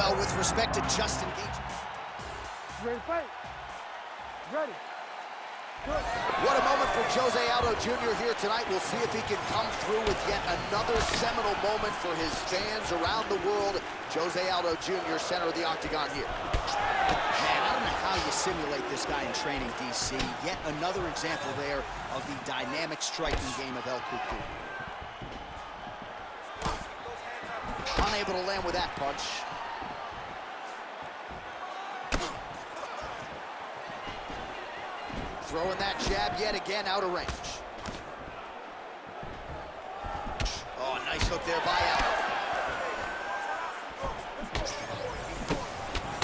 Well, with respect to just engagement. Ready to fight? Ready. Good. What a moment for Jose Aldo Jr. here tonight. We'll see if he can come through with yet another seminal moment for his fans around the world. Jose Aldo Jr., center of the octagon here. Man, I don't know how you simulate this guy in training, DC. Yet another example there of the dynamic striking game of El Cucu. Unable to land with that punch. Throwing that jab yet again out of range. Oh, nice hook there by Aldo.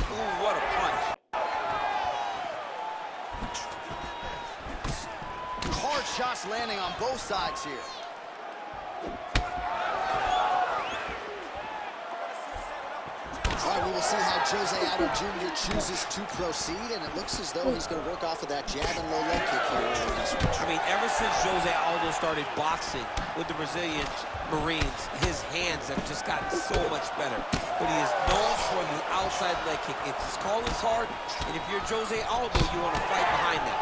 Ooh, what a punch. Hard shots landing on both sides here. All right, we will see how Jose Aldo Jr. chooses to proceed, and it looks as though he's going to work off of that jab and low leg kick here in this one. I mean, ever since Jose Aldo started boxing with the Brazilian Marines, his hands have just gotten so much better. But he is known for the outside leg kick. It's his calling card, and if you're Jose Aldo, you want to fight behind that.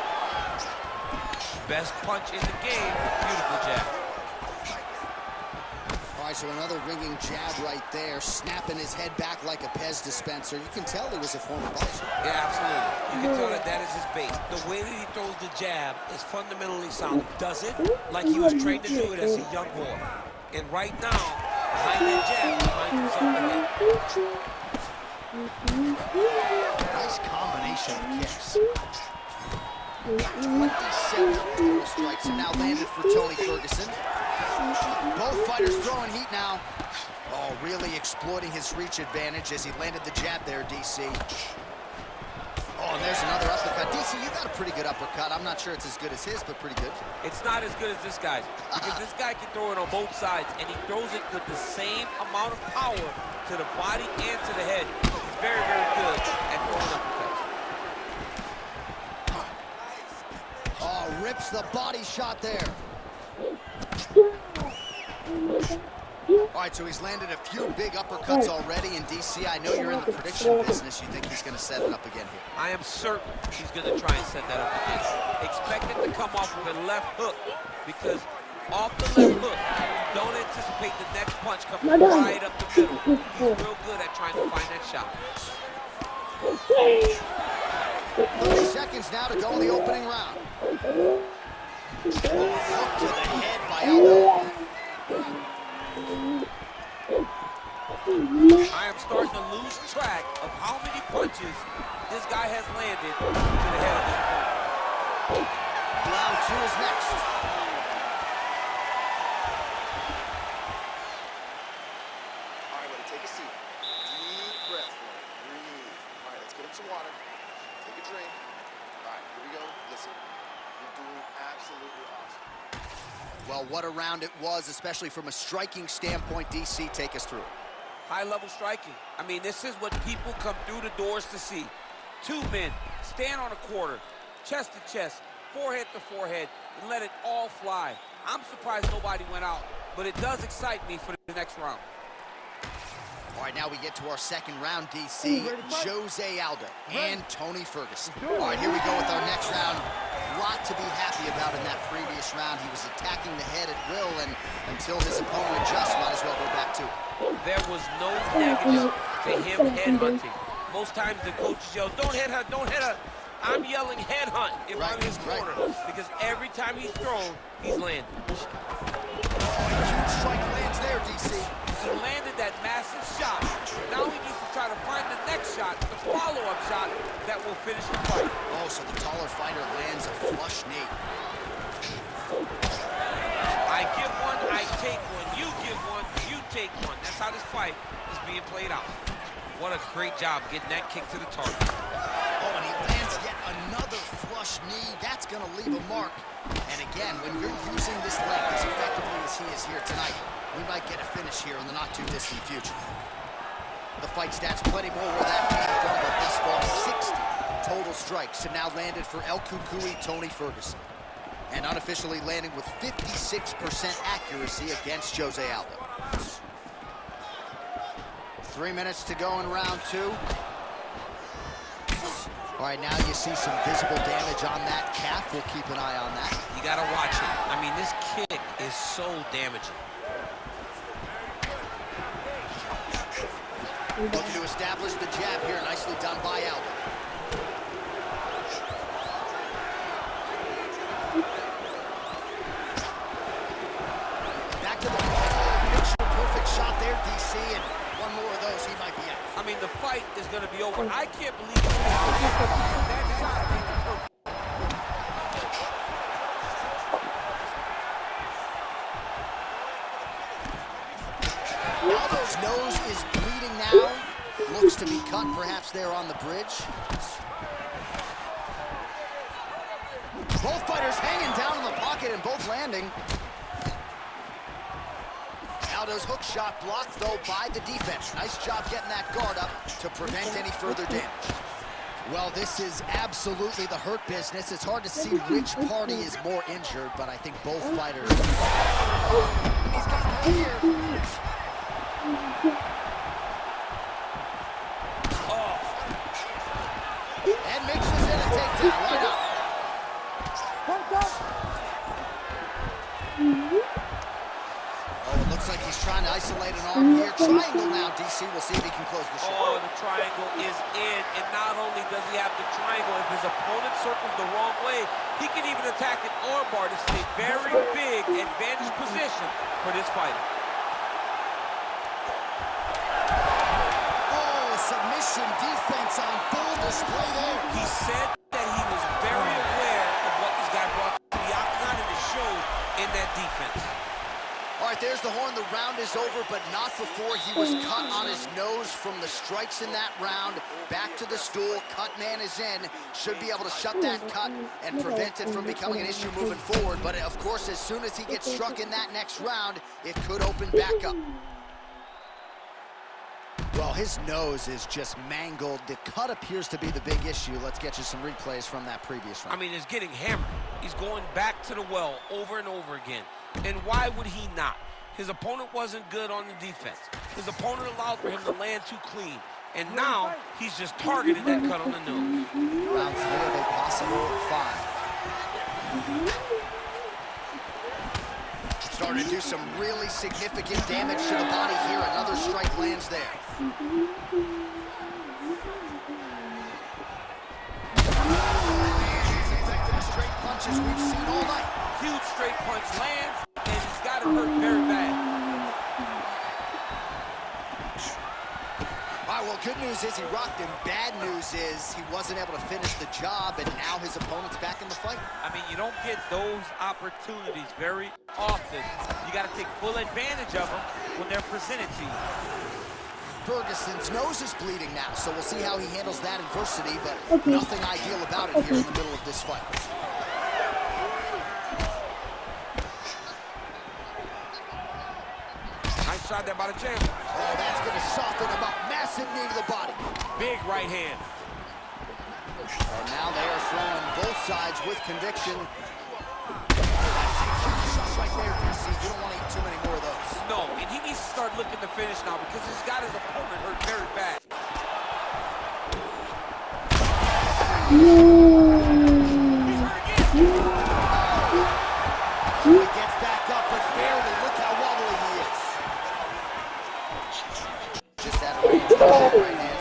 Best punch in the game, beautiful jab. All right, so another ringing jab right there, snapping his head back like a Pez dispenser. You can tell he was a former boxer. Yeah, absolutely. You can tell that that is his base. The way that he throws the jab is fundamentally sound. He does it like he was trained to do it as a young boy. And right now, behind that jab, he finds himself ahead. Nice combination of kicks. 27 total strikes and now landed for Tony Ferguson. Both fighters throwing heat now. Oh, really exploiting his reach advantage as he landed the jab there, DC. Oh, and there's another uppercut. DC, you got a pretty good uppercut. I'm not sure it's as good as his, but pretty good. It's not as good as this guy's, because this guy can throw it on both sides, and he throws it with the same amount of power to the body and to the head. He's very, very good at throwing uppercuts. Oh, rips the body shot there. All right, so he's landed a few big uppercuts already. And DC, I know you're in the prediction business. You think he's going to set it up again here? I am certain he's going to try and set that up again. Expect it to come off with a left hook, because off the left hook, don't anticipate the next punch coming right up the middle. He's real good at trying to find that shot. 30 seconds now to go in the opening round. Hook to the head by Aldo. I am starting to lose track of how many punches this guy has landed to the head of his opponent. Round 2 is next. All right, buddy, take a seat. Deep breath. Breathe. All right, let's get him some water. Take a drink. All right, here we go. Listen, you're doing absolutely awesome. Well, what a round it was, especially from a striking standpoint. DC, take us through. High-level striking. I mean, this is what people come through the doors to see. Two men stand on a quarter, chest to chest, forehead to forehead, and let it all fly. I'm surprised nobody went out, but it does excite me for the next round. All right, now we get to our second round, DC. Jose Aldo and Tony Ferguson. All right, here we go with our next round. A lot to be happy about in that previous round. He was attacking the head at will, and until his opponent adjusts, might as well go back to it. There was no negative to him headhunting. Most times the coaches yell, don't headhunt, don't headhunt. I'm yelling headhunt if I'm his corner, because every time he's thrown, he's landed. Huge strike lands there, DC. He landed that massive shot. Now he needs to try to find the next shot, the follow-up shot that will finish the fight. Oh, so the taller fighter lands a flush knee. I give one, I take one. You give one, you take one. That's how this fight is being played out. What a great job getting that kick to the target. Oh, and he lands yet another flush knee. That's going to leave a mark. And again, when you're using this leg as effectively as he is here tonight, we might get a finish here in the not-too-distant future. The fight stats plenty more where that came from, but thus far 60 total strikes have now landed for El Cucuy Tony Ferguson. And unofficially landing with 56% accuracy against Jose Aldo. 3 minutes to go in round 2. All right, now you see some visible damage on that calf. We'll keep an eye on that. You got to watch it. I mean, this kick is so damaging. Looking to establish the jab here. Nicely done by Aldo. Back to the picture perfect shot there, DC, and one more of those, he might be out. I mean, the fight is going to be over. I can't believe that shot made it perfect. Aldo's nose is bleeding now. Looks to be cut, perhaps there on the bridge. Both fighters hanging down in the pocket and both landing. Aldo's hook shot blocked, though, by the defense. Nice job getting that guard up to prevent any further damage. Well, this is absolutely the hurt business. It's hard to see which party is more injured, but I think both fighters. He's got hurt here. Oh. And mixes in a takedown. Right up. Oh, it looks like he's trying to isolate an arm here. Triangle now, DC. We'll see if he can close the show. Oh, the triangle is in, and not only does he have the triangle, if his opponent circles the wrong way, he can even attack an armbar. This is a very big advantage position for this fighter. Oh, submission defense on full display there. He said that he was very aware of what this guy brought to the octagon, and it showed in that defense. All right, there's the horn. The round is over, but not before he was cut on his nose from the strikes in that round. Back to the stool. Cut man is in. Should be able to shut that cut and prevent it from becoming an issue moving forward. But, of course, as soon as he gets struck in that next round, it could open back up. Well, his nose is just mangled. The cut appears to be the big issue. Let's get you some replays from that previous round. I mean, he's getting hammered. He's going back to the well over and over again. And why would he not? His opponent wasn't good on the defense. His opponent allowed for him to land too clean. And now he's just targeting that cut on the nose. Round 3 of a possible 5. Starting to do some really significant damage to the body here. Another strike lands there. Straight punches we've seen all night. Huge straight punch lands, and he's got to hurt very bad. All right, well, good news is he rocked him. Bad news is he wasn't able to finish the job, and now his opponent's back in the fight. I mean, you don't get those opportunities very often. You got to take full advantage of them when they're presented to you. Ferguson's nose is bleeding now, so we'll see how he handles that adversity, but nothing ideal about it here in the middle of this fight. Nice shot there by the champ. Oh, that's going to soften him up. Massive knee to the body. Big right hand. And now they are throwing both sides with conviction. That's a huge shot right there, DC. You don't want to eat too many more of those. No, and he needs to start looking to finish now because he's got his opponent hurt very bad. He's hurt again. He gets back up, but barely. Look how wobbly he is. Just out of range with that right hand.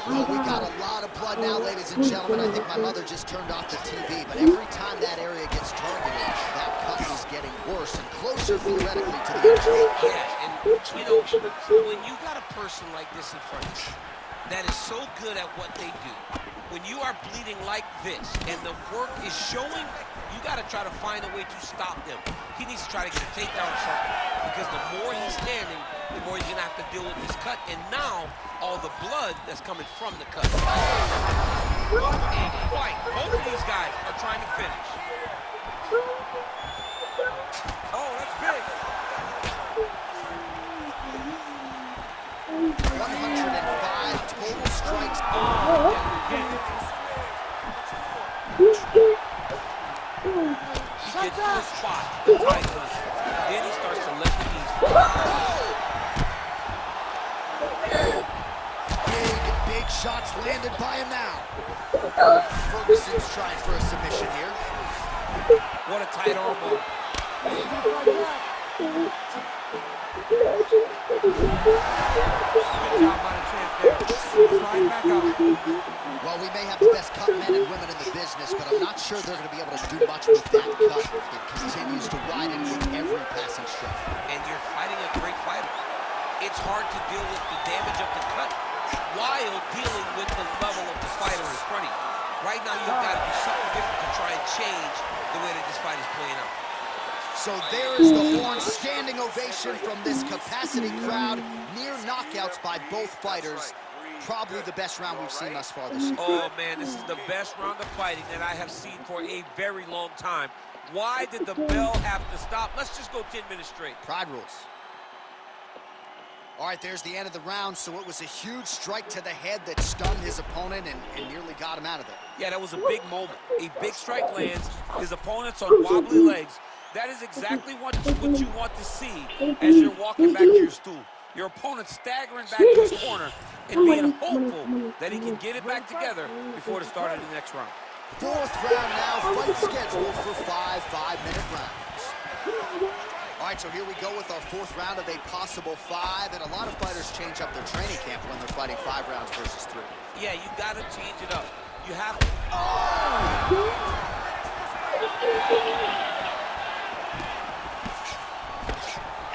Well, we got a lot of blood now, ladies and gentlemen. I think my mother just turned off the TV, but every time that area gets targeted, that cut is getting worse and closer theoretically to the injury. Yeah, and you know, when you got a person like this in front of you that is so good at what they do, when you are bleeding like this and the work is showing, you got to try to find a way to stop them. He needs to try to get a takedown or something, because the more he's standing, the more he's going to have to deal with this cut, and now all the blood that's coming from the cut. And quite, both of these guys are trying to finish. Oh, that's big. 105 total strikes. He gets to the spot, the tight one. Then he starts to let the knees fall. shots landed by him now. Ferguson's trying for a submission here. What a tight arm bar. Good job by the champ there. Slide back out. Well, we may have the best cut men and women in the business, but I'm not sure they're going to be able to do much with that cut. It continues to widen with every passing stroke. And you're fighting a great fighter. It's hard to deal with the damage of the cut while dealing with the level of the fighter in front of you. Right now, you've got to do something different to try and change the way that this fight is playing out. So there is the horn, standing ovation from this capacity crowd. Near knockouts by both fighters. Probably the best round we've seen thus far this year. Oh, man, this is the best round of fighting that I have seen for a very long time. Why did the bell have to stop? Let's just go 10 minutes straight. Pride rules. All right, there's the end of the round, so it was a huge strike to the head that stunned his opponent and nearly got him out of there. Yeah, that was a big moment. A big strike lands. His opponent's on wobbly legs. That is exactly what you want to see as you're walking back to your stool. Your opponent staggering back to his corner and being hopeful that he can get it back together before the start of the next round. Fourth round now, fight scheduled for 5 5-minute rounds. All right, so here we go with our fourth round of a possible 5, and a lot of fighters change up their training camp when they're fighting 5 rounds versus 3. Yeah, you got to change it up. You have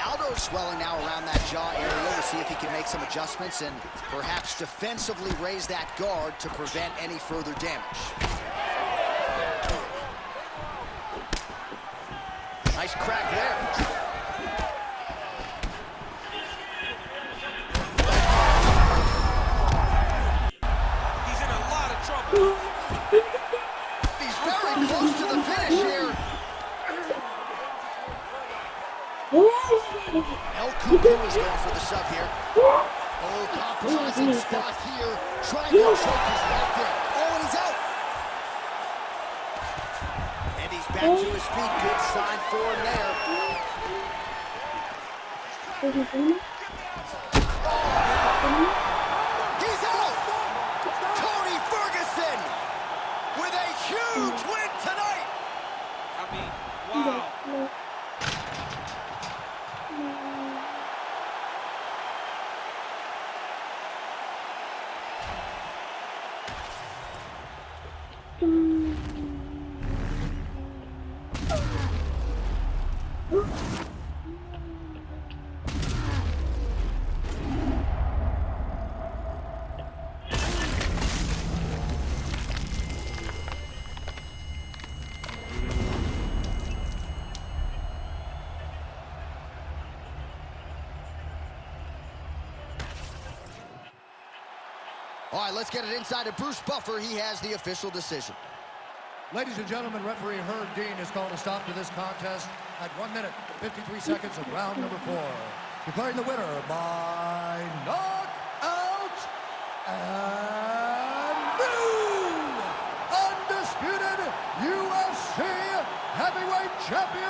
Aldo's swelling now around that jaw area. We'll see if he can make some adjustments and perhaps defensively raise that guard to prevent any further damage. Nice crack there. He's in a lot of trouble. He's very close to the finish here. El Cuckoo is going for the shove here. Oh, compromising spot here. Triangle choke is locked in. Oh, and he's out. And he's back to his feet. Good sign for him there. He's out. Tony Ferguson with a huge win tonight. I mean, wow. All right, let's get it inside to Bruce Buffer. He has the official decision. Ladies and gentlemen, referee Herb Dean has called a stop to this contest at 1 minute, 53 seconds of round number 4. Declaring the winner by knockout and new undisputed UFC heavyweight champion,